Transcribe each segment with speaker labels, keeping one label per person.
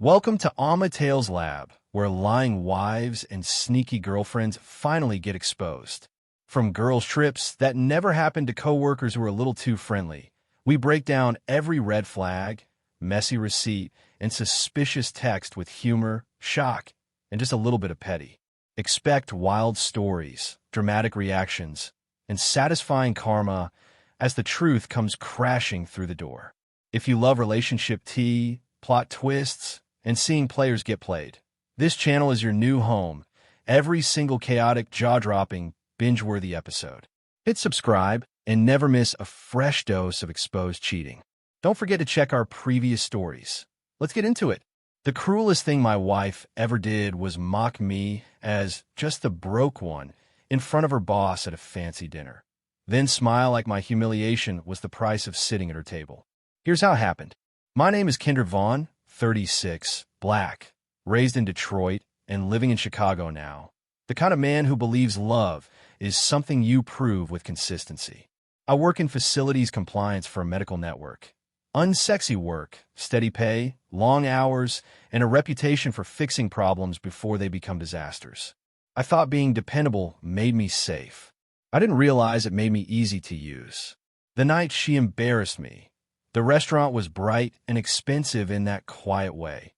Speaker 1: Welcome to Alma Tales Lab, where lying wives and sneaky girlfriends finally get exposed. From girls' trips that never happened to coworkers who are a little too friendly, we break down every red flag, messy receipt, and suspicious text with humor, shock, and just a little bit of petty. Expect wild stories, dramatic reactions, and satisfying karma as the truth comes crashing through the door. If you love relationship tea, plot twists, and seeing players get played, this channel is your new home. Every single chaotic, jaw-dropping, binge-worthy episode. Hit subscribe and never miss a fresh dose of exposed cheating. Don't forget to check our previous stories. Let's get into it. The cruelest thing my wife ever did was mock me as just the broke one in front of her boss at a fancy dinner. Then smile like my humiliation was the price of sitting at her table. Here's how it happened. My name is Kendrick Vaughn, 36, black, raised in Detroit, and living in Chicago now. The kind of man who believes love is something you prove with consistency. I work in facilities compliance for a medical network. Unsexy work, steady pay, long hours, and a reputation for fixing problems before they become disasters. I thought being dependable made me safe. I didn't realize it made me easy to use. The night she embarrassed me. The restaurant was bright and expensive in that quiet way.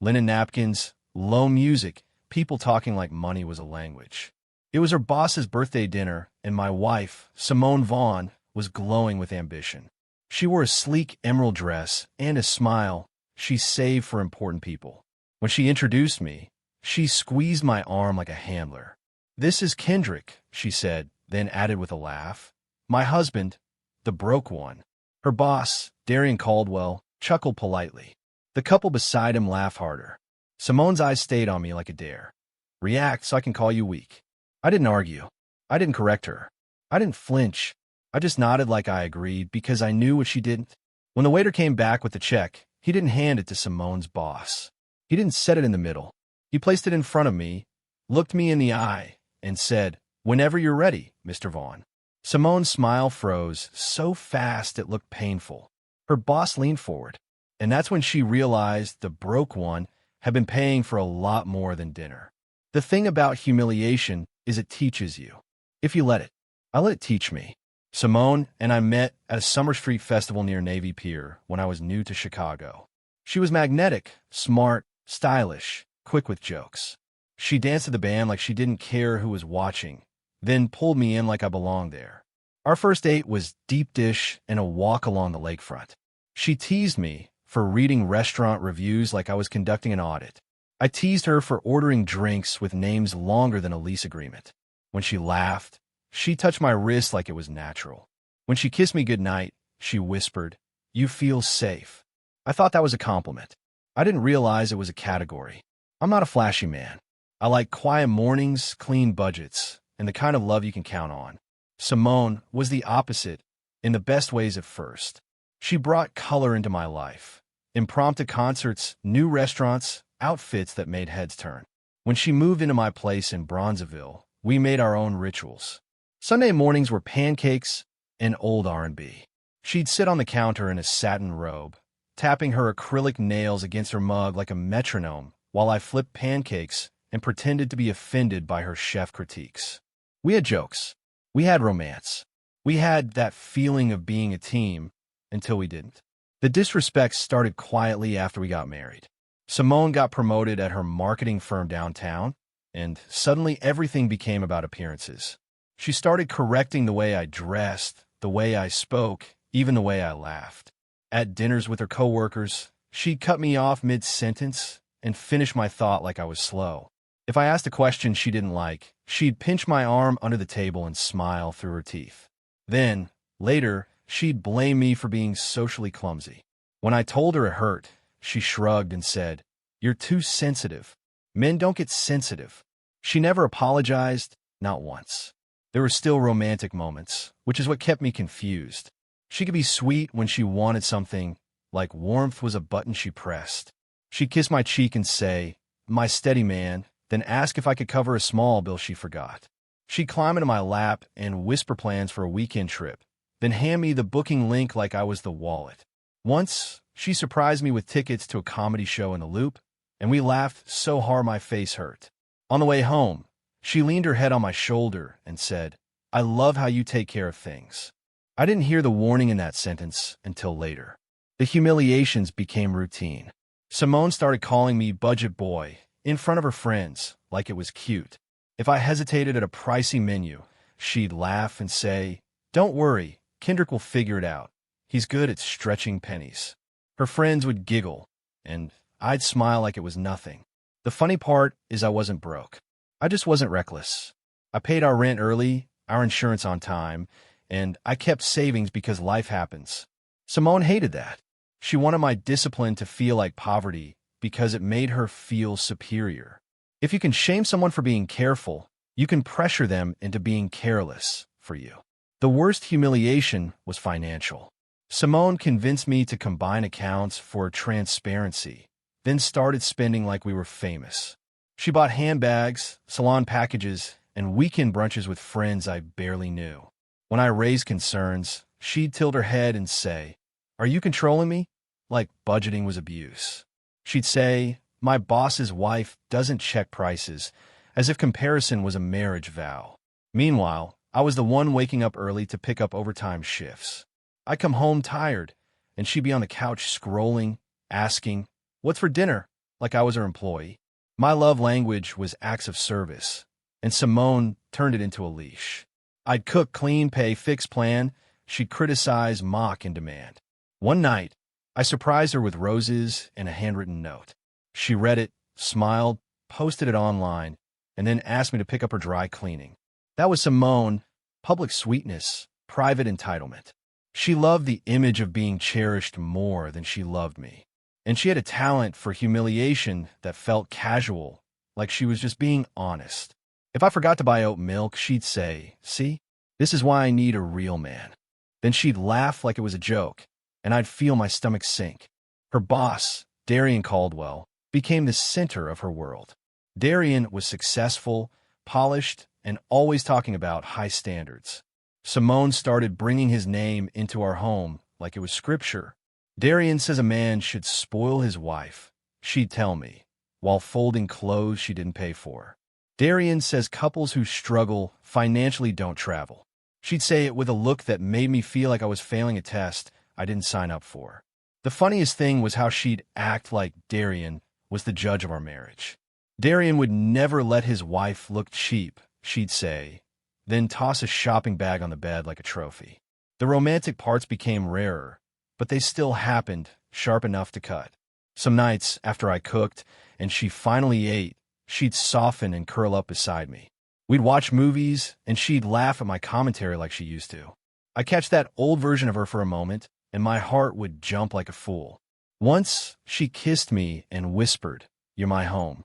Speaker 1: Linen napkins, low music, people talking like money was a language. It was her boss's birthday dinner, and my wife, Simone Vaughn, was glowing with ambition. She wore a sleek emerald dress and a smile she saved for important people. When she introduced me, she squeezed my arm like a handler. "This is Kendrick," she said, then added with a laugh. "My husband, the broke one." Her boss, Darian Caldwell, chuckled politely. The couple beside him laughed harder. Simone's eyes stayed on me like a dare. "React so I can call you weak." I didn't argue. I didn't correct her. I didn't flinch. I just nodded like I agreed because I knew what she didn't. When the waiter came back with the check, he didn't hand it to Simone's boss. He didn't set it in the middle. He placed it in front of me, looked me in the eye, and said, "Whenever you're ready, Mr. Vaughn." Simone's smile froze so fast it looked painful. Her boss leaned forward, and that's when she realized the broke one had been paying for a lot more than dinner. The thing about humiliation is it teaches you. If you let it. I let it teach me. Simone and I met at a Summer Street festival near Navy Pier when I was new to Chicago. She was magnetic, smart, stylish, quick with jokes. She danced to the band like she didn't care who was watching, then pulled me in like I belonged there. Our first date was deep dish and a walk along the lakefront. She teased me for reading restaurant reviews like I was conducting an audit. I teased her for ordering drinks with names longer than a lease agreement. When she laughed, she touched my wrist like it was natural. When she kissed me goodnight, she whispered, "You feel safe." I thought that was a compliment. I didn't realize it was a category. I'm not a flashy man. I like quiet mornings, clean budgets, and the kind of love you can count on. Simone was the opposite, in the best ways at first. She brought color into my life. Impromptu concerts, new restaurants, outfits that made heads turn. When she moved into my place in Bronzeville, we made our own rituals. Sunday mornings were pancakes and old R&B. She'd sit on the counter in a satin robe, tapping her acrylic nails against her mug like a metronome while I flipped pancakes and pretended to be offended by her chef critiques. We had jokes. We had romance. We had that feeling of being a team until we didn't. The disrespect started quietly after we got married. Simone got promoted at her marketing firm downtown, and suddenly everything became about appearances. She started correcting the way I dressed, the way I spoke, even the way I laughed. At dinners with her coworkers, she'd cut me off mid-sentence and finish my thought like I was slow. If I asked a question she didn't like, she'd pinch my arm under the table and smile through her teeth. Then, later, she'd blame me for being socially clumsy. When I told her it hurt, she shrugged and said, "You're too sensitive. Men don't get sensitive." She never apologized, not once. There were still romantic moments, which is what kept me confused. She could be sweet when she wanted something, like warmth was a button she pressed. She'd kiss my cheek and say, "My steady man," then ask if I could cover a small bill she forgot. She'd climb into my lap and whisper plans for a weekend trip, then hand me the booking link like I was the wallet. Once, she surprised me with tickets to a comedy show in the Loop, and we laughed so hard my face hurt. On the way home, she leaned her head on my shoulder and said, "I love how you take care of things." I didn't hear the warning in that sentence until later. The humiliations became routine. Simone started calling me budget boy in front of her friends like it was cute. If I hesitated at a pricey menu, she'd laugh and say, "Don't worry, Kendrick will figure it out. He's good at stretching pennies." Her friends would giggle, and I'd smile like it was nothing. The funny part is I wasn't broke. I just wasn't reckless. I paid our rent early, our insurance on time, and I kept savings because life happens. Simone hated that. She wanted my discipline to feel like poverty because it made her feel superior. If you can shame someone for being careful, you can pressure them into being careless for you. The worst humiliation was financial. Simone convinced me to combine accounts for transparency, then started spending like we were famous. She bought handbags, salon packages, and weekend brunches with friends I barely knew. When I raised concerns, she'd tilt her head and say, "Are you controlling me?" Like budgeting was abuse. She'd say, "My boss's wife doesn't check prices," as if comparison was a marriage vow. Meanwhile, I was the one waking up early to pick up overtime shifts. I'd come home tired, and she'd be on the couch scrolling, asking, "What's for dinner?" like I was her employee. My love language was acts of service, and Simone turned it into a leash. I'd cook, clean, pay, fix, plan. She'd criticize, mock, and demand. One night, I surprised her with roses and a handwritten note. She read it, smiled, posted it online, and then asked me to pick up her dry cleaning. That was Simone, public sweetness, private entitlement. She loved the image of being cherished more than she loved me. And she had a talent for humiliation that felt casual, like she was just being honest. If I forgot to buy oat milk, she'd say, "See, this is why I need a real man." Then she'd laugh like it was a joke, and I'd feel my stomach sink. Her boss, Darian Caldwell, became the center of her world. Darian was successful, polished, and always talking about high standards. Simone started bringing his name into our home like it was scripture. "Darian says a man should spoil his wife," she'd tell me, while folding clothes she didn't pay for. "Darian says couples who struggle financially don't travel." She'd say it with a look that made me feel like I was failing a test I didn't sign up for. The funniest thing was how she'd act like Darian was the judge of our marriage. Darian would never let his wife look cheap, she'd say, then toss a shopping bag on the bed like a trophy. The romantic parts became rarer, but they still happened, sharp enough to cut. Some nights, after I cooked and she finally ate, she'd soften and curl up beside me. We'd watch movies, and she'd laugh at my commentary like she used to. I'd catch that old version of her for a moment, and my heart would jump like a fool. Once, she kissed me and whispered, "You're my home."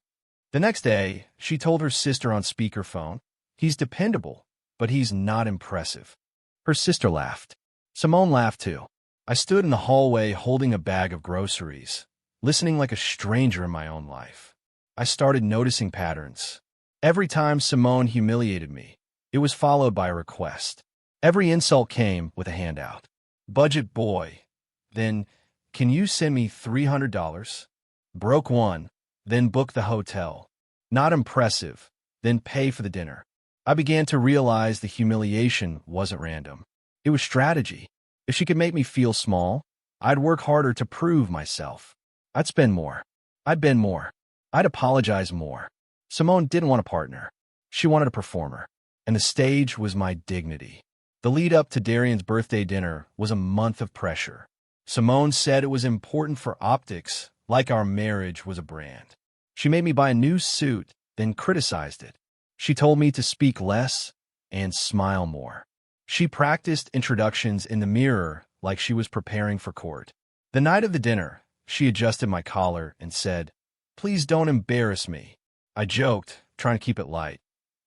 Speaker 1: The next day, she told her sister on speakerphone, "He's dependable, but he's not impressive." Her sister laughed. Simone laughed too. I stood in the hallway holding a bag of groceries, listening like a stranger in my own life. I started noticing patterns. Every time Simone humiliated me, it was followed by a request. Every insult came with a handout. "Budget boy." Then, "Can you send me $300? Broke one. Then book the hotel. Not impressive. Then pay for the dinner." I began to realize the humiliation wasn't random. It was strategy. If she could make me feel small, I'd work harder to prove myself. I'd spend more. I'd bend more. I'd apologize more. Simone didn't want a partner. She wanted a performer. And the stage was my dignity. The lead up to Darian's birthday dinner was a month of pressure. Simone said it was important for optics, like our marriage was a brand. She made me buy a new suit, then criticized it. She told me to speak less and smile more. She practiced introductions in the mirror like she was preparing for court. The night of the dinner, she adjusted my collar and said, "Please don't embarrass me." I joked, trying to keep it light.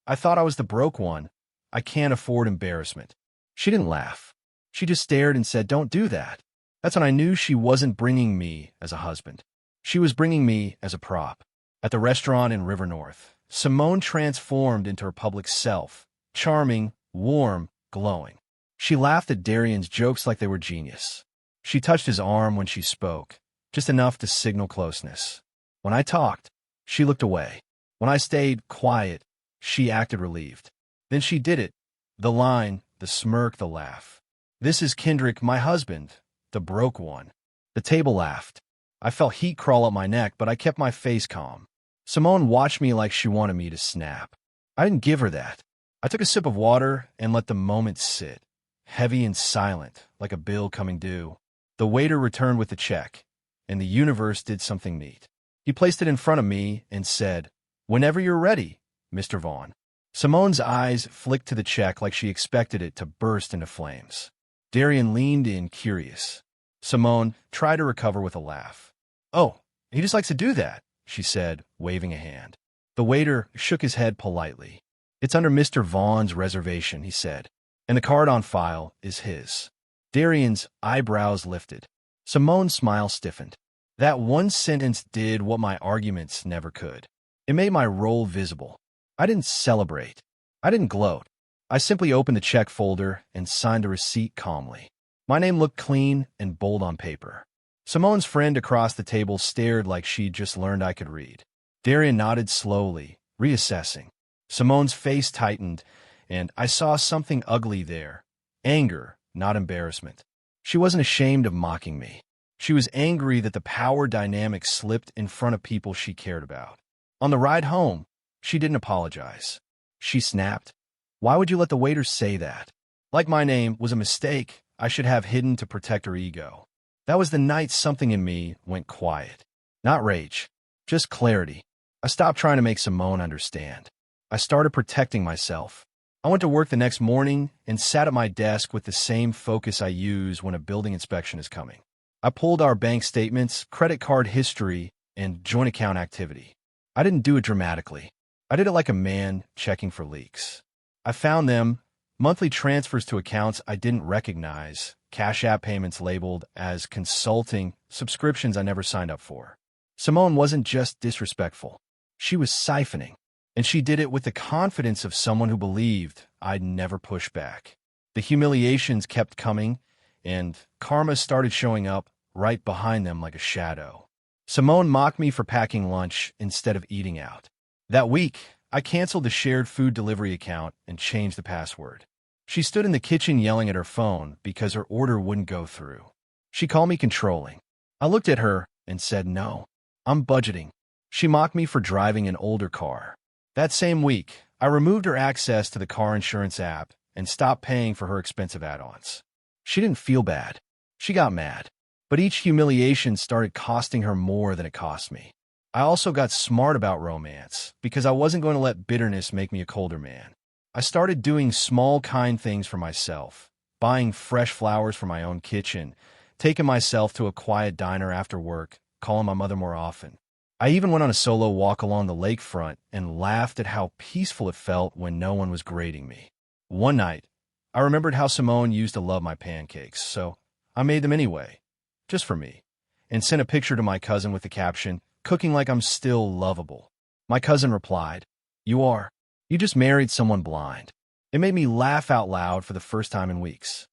Speaker 1: I thought I was the broke one. I can't afford embarrassment. She didn't laugh. She just stared and said, "Don't do that." That's when I knew she wasn't bringing me as a husband. She was bringing me as a prop. At the restaurant in River North, Simone transformed into her public self, charming, warm, glowing. She laughed at Darian's jokes like they were genius. She touched his arm when she spoke, just enough to signal closeness. When I talked, she looked away. When I stayed quiet, she acted relieved. Then she did it. The line, the smirk, the laugh. "This is Kendrick, my husband, the broke one." The table laughed. I felt heat crawl up my neck, but I kept my face calm. Simone watched me like she wanted me to snap. I didn't give her that. I took a sip of water and let the moment sit, heavy and silent, like a bill coming due. The waiter returned with the check, and the universe did something neat. He placed it in front of me and said, "Whenever you're ready, Mr. Vaughn." Simone's eyes flicked to the check like she expected it to burst into flames. Darian leaned in, curious. Simone tried to recover with a laugh. "Oh, he just likes to do that," she said, waving a hand. The waiter shook his head politely. "It's under Mr. Vaughn's reservation," he said, "and the card on file is his." Darian's eyebrows lifted. Simone's smile stiffened. That one sentence did what my arguments never could. It made my role visible. I didn't celebrate. I didn't gloat. I simply opened the check folder and signed a receipt calmly. My name looked clean and bold on paper. Simone's friend across the table stared like she'd just learned I could read. Darian nodded slowly, reassessing. Simone's face tightened, and I saw something ugly there. Anger, not embarrassment. She wasn't ashamed of mocking me. She was angry that the power dynamic slipped in front of people she cared about. On the ride home, she didn't apologize. She snapped, "Why would you let the waiter say that? Like my name was a mistake I should have hidden to protect her ego." That was the night something in me went quiet. Not rage, just clarity. I stopped trying to make Simone understand. I started protecting myself. I went to work the next morning and sat at my desk with the same focus I use when a building inspection is coming. I pulled our bank statements, credit card history, and joint account activity. I didn't do it dramatically. I did it like a man checking for leaks. I found them, monthly transfers to accounts I didn't recognize, Cash App payments labeled as consulting, subscriptions I never signed up for. Simone wasn't just disrespectful. She was siphoning, and she did it with the confidence of someone who believed I'd never push back. The humiliations kept coming, and karma started showing up right behind them like a shadow. Simone mocked me for packing lunch instead of eating out. That week, I canceled the shared food delivery account and changed the password. She stood in the kitchen yelling at her phone because her order wouldn't go through. She called me controlling. I looked at her and said, "No, I'm budgeting." She mocked me for driving an older car. That same week, I removed her access to the car insurance app and stopped paying for her expensive add-ons. She didn't feel bad. She got mad. But each humiliation started costing her more than it cost me. I also got smart about romance because I wasn't going to let bitterness make me a colder man. I started doing small, kind things for myself, buying fresh flowers for my own kitchen, taking myself to a quiet diner after work, calling my mother more often. I even went on a solo walk along the lakefront and laughed at how peaceful it felt when no one was grading me. One night, I remembered how Simone used to love my pancakes, so I made them anyway, just for me, and sent a picture to my cousin with the caption, "Cooking like I'm still lovable." My cousin replied, "You are. You just married someone blind." It made me laugh out loud for the first time in weeks.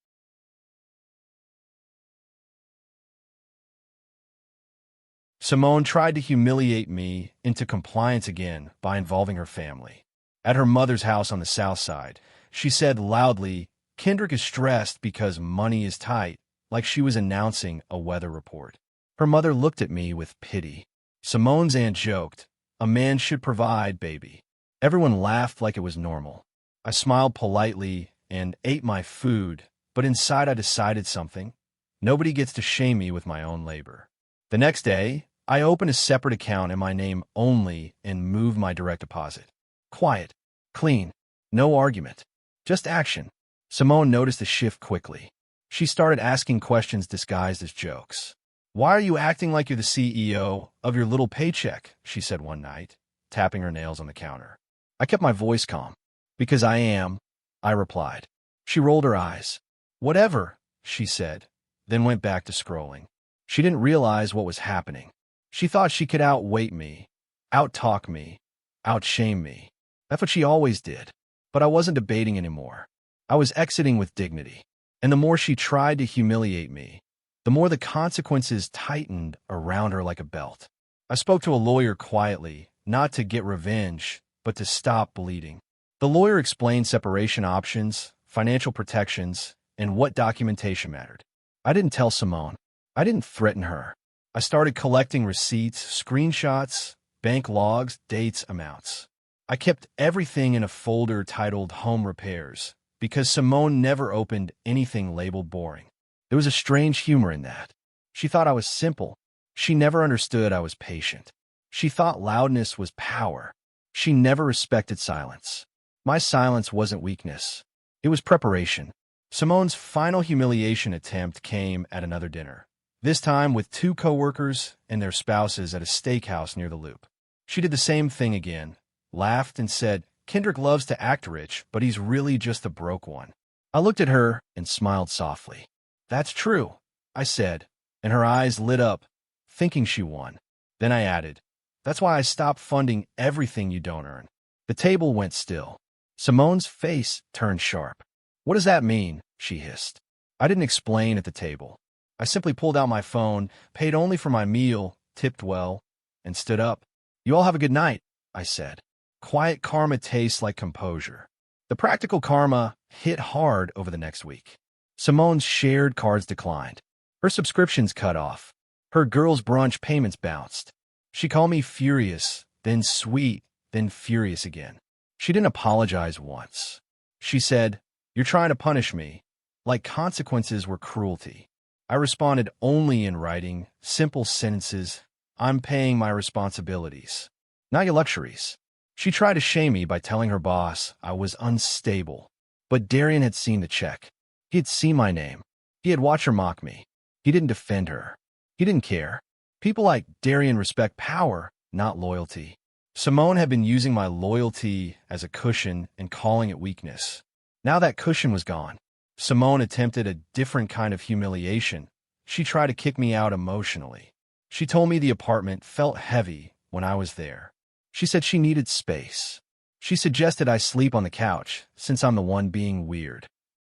Speaker 1: Simone tried to humiliate me into compliance again by involving her family. At her mother's house on the south side, she said loudly, "Kendrick is stressed because money is tight," like she was announcing a weather report. Her mother looked at me with pity. Simone's aunt joked, "A man should provide, baby." Everyone laughed like it was normal. I smiled politely and ate my food, but inside I decided something. Nobody gets to shame me with my own labor. The next day, I opened a separate account in my name only and moved my direct deposit. Quiet, clean, no argument, just action. Simone noticed the shift quickly. She started asking questions disguised as jokes. "Why are you acting like you're the CEO of your little paycheck?" she said one night, tapping her nails on the counter. I kept my voice calm. "Because I am," I replied. She rolled her eyes. "Whatever," she said, then went back to scrolling. She didn't realize what was happening. She thought she could outweight me, outtalk me, outshame me. That's what she always did. But I wasn't debating anymore. I was exiting with dignity. And the more she tried to humiliate me, the more the consequences tightened around her like a belt. I spoke to a lawyer quietly, not to get revenge, but to stop bleeding. The lawyer explained separation options, financial protections, and what documentation mattered. I didn't tell Simone. I didn't threaten her. I started collecting receipts, screenshots, bank logs, dates, amounts. I kept everything in a folder titled Home Repairs, because Simone never opened anything labeled boring. There was a strange humor in that. She thought I was simple. She never understood I was patient. She thought loudness was power. She never respected silence. My silence wasn't weakness. It was preparation. Simone's final humiliation attempt came at another dinner, this time with two coworkers and their spouses at a steakhouse near the Loop. She did the same thing again, laughed and said, "Kendrick loves to act rich, but he's really just a broke one." I looked at her and smiled softly. "That's true," I said, and her eyes lit up, thinking she won. Then I added, "That's why I stopped funding everything you don't earn." The table went still. Simone's face turned sharp. "What does that mean?" she hissed. I didn't explain at the table. I simply pulled out my phone, paid only for my meal, tipped well, and stood up. "You all have a good night," I said. Quiet karma tastes like composure. The practical karma hit hard over the next week. Simone's shared cards declined. Her subscriptions cut off. Her girls' brunch payments bounced. She called me furious, then sweet, then furious again. She didn't apologize once. She said, "You're trying to punish me," like consequences were cruelty. I responded only in writing, simple sentences. "I'm paying my responsibilities, not your luxuries." She tried to shame me by telling her boss I was unstable. But Darian had seen the check. He had seen my name. He had watched her mock me. He didn't defend her. He didn't care. People like Darian respect power, not loyalty. Simone had been using my loyalty as a cushion and calling it weakness. Now that cushion was gone. Simone attempted a different kind of humiliation. She tried to kick me out emotionally. She told me the apartment felt heavy when I was there. She said she needed space. She suggested I sleep on the couch, since I'm the one being weird.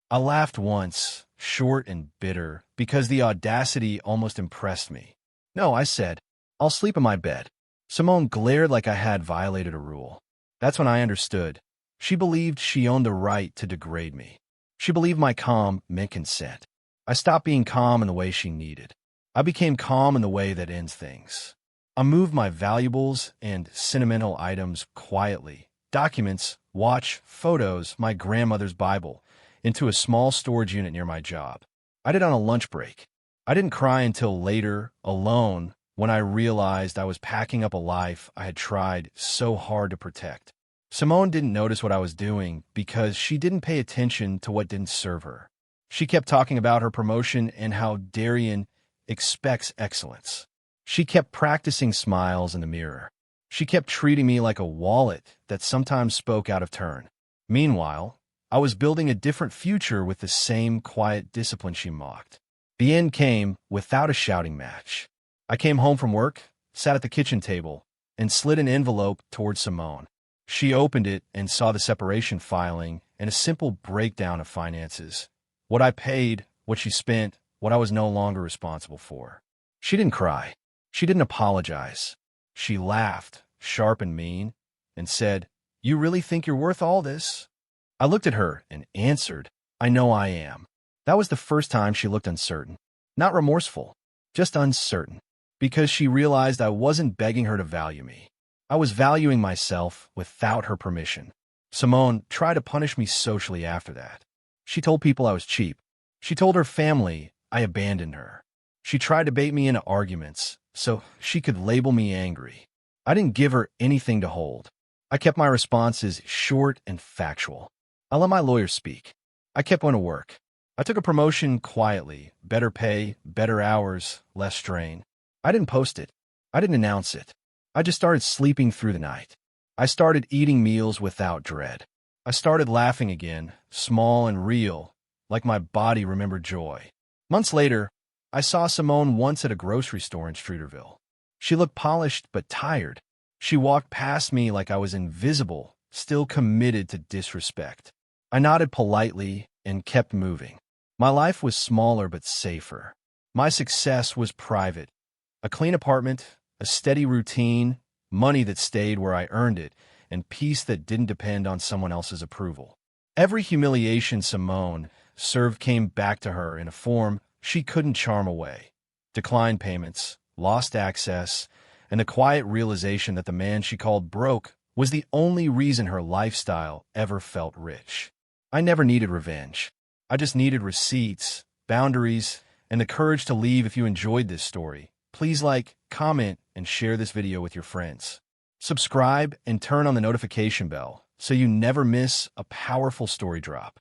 Speaker 1: I laughed once, short and bitter, because the audacity almost impressed me. "No," I said. "I'll sleep in my bed." Simone glared like I had violated a rule. That's when I understood. She believed she owned the right to degrade me. She believed my calm meant consent. I stopped being calm in the way she needed. I became calm in the way that ends things. I moved my valuables and sentimental items quietly, documents, watch, photos, my grandmother's Bible, into a small storage unit near my job. I did it on a lunch break. I didn't cry until later, alone, when I realized I was packing up a life I had tried so hard to protect. Simone didn't notice what I was doing because she didn't pay attention to what didn't serve her. She kept talking about her promotion and how Darian expects excellence. She kept practicing smiles in the mirror. She kept treating me like a wallet that sometimes spoke out of turn. Meanwhile, I was building a different future with the same quiet discipline she mocked. The end came without a shouting match. I came home from work, sat at the kitchen table, and slid an envelope toward Simone. She opened it and saw the separation filing and a simple breakdown of finances. What I paid, what she spent, what I was no longer responsible for. She didn't cry. She didn't apologize. She laughed, sharp and mean, and said, "You really think you're worth all this?" I looked at her and answered, "I know I am." That was the first time she looked uncertain. Not remorseful, just uncertain. Because she realized I wasn't begging her to value me. I was valuing myself without her permission. Simone tried to punish me socially after that. She told people I was cheap. She told her family I abandoned her. She tried to bait me into arguments so she could label me angry. I didn't give her anything to hold. I kept my responses short and factual. I let my lawyer speak. I kept going to work. I took a promotion quietly, better pay, better hours, less strain. I didn't post it. I didn't announce it. I just started sleeping through the night. I started eating meals without dread. I started laughing again, small and real, like my body remembered joy. Months later, I saw Simone once at a grocery store in Streeterville. She looked polished but tired. She walked past me like I was invisible, still committed to disrespect. I nodded politely and kept moving. My life was smaller but safer. My success was private. A clean apartment, a steady routine, money that stayed where I earned it, and peace that didn't depend on someone else's approval. Every humiliation Simone served came back to her in a form she couldn't charm away. Declined payments, lost access, and the quiet realization that the man she called broke was the only reason her lifestyle ever felt rich. I never needed revenge. I just needed receipts, boundaries, and the courage to leave. If you enjoyed this story, please like, comment, and share this video with your friends. Subscribe and turn on the notification bell so you never miss a powerful story drop.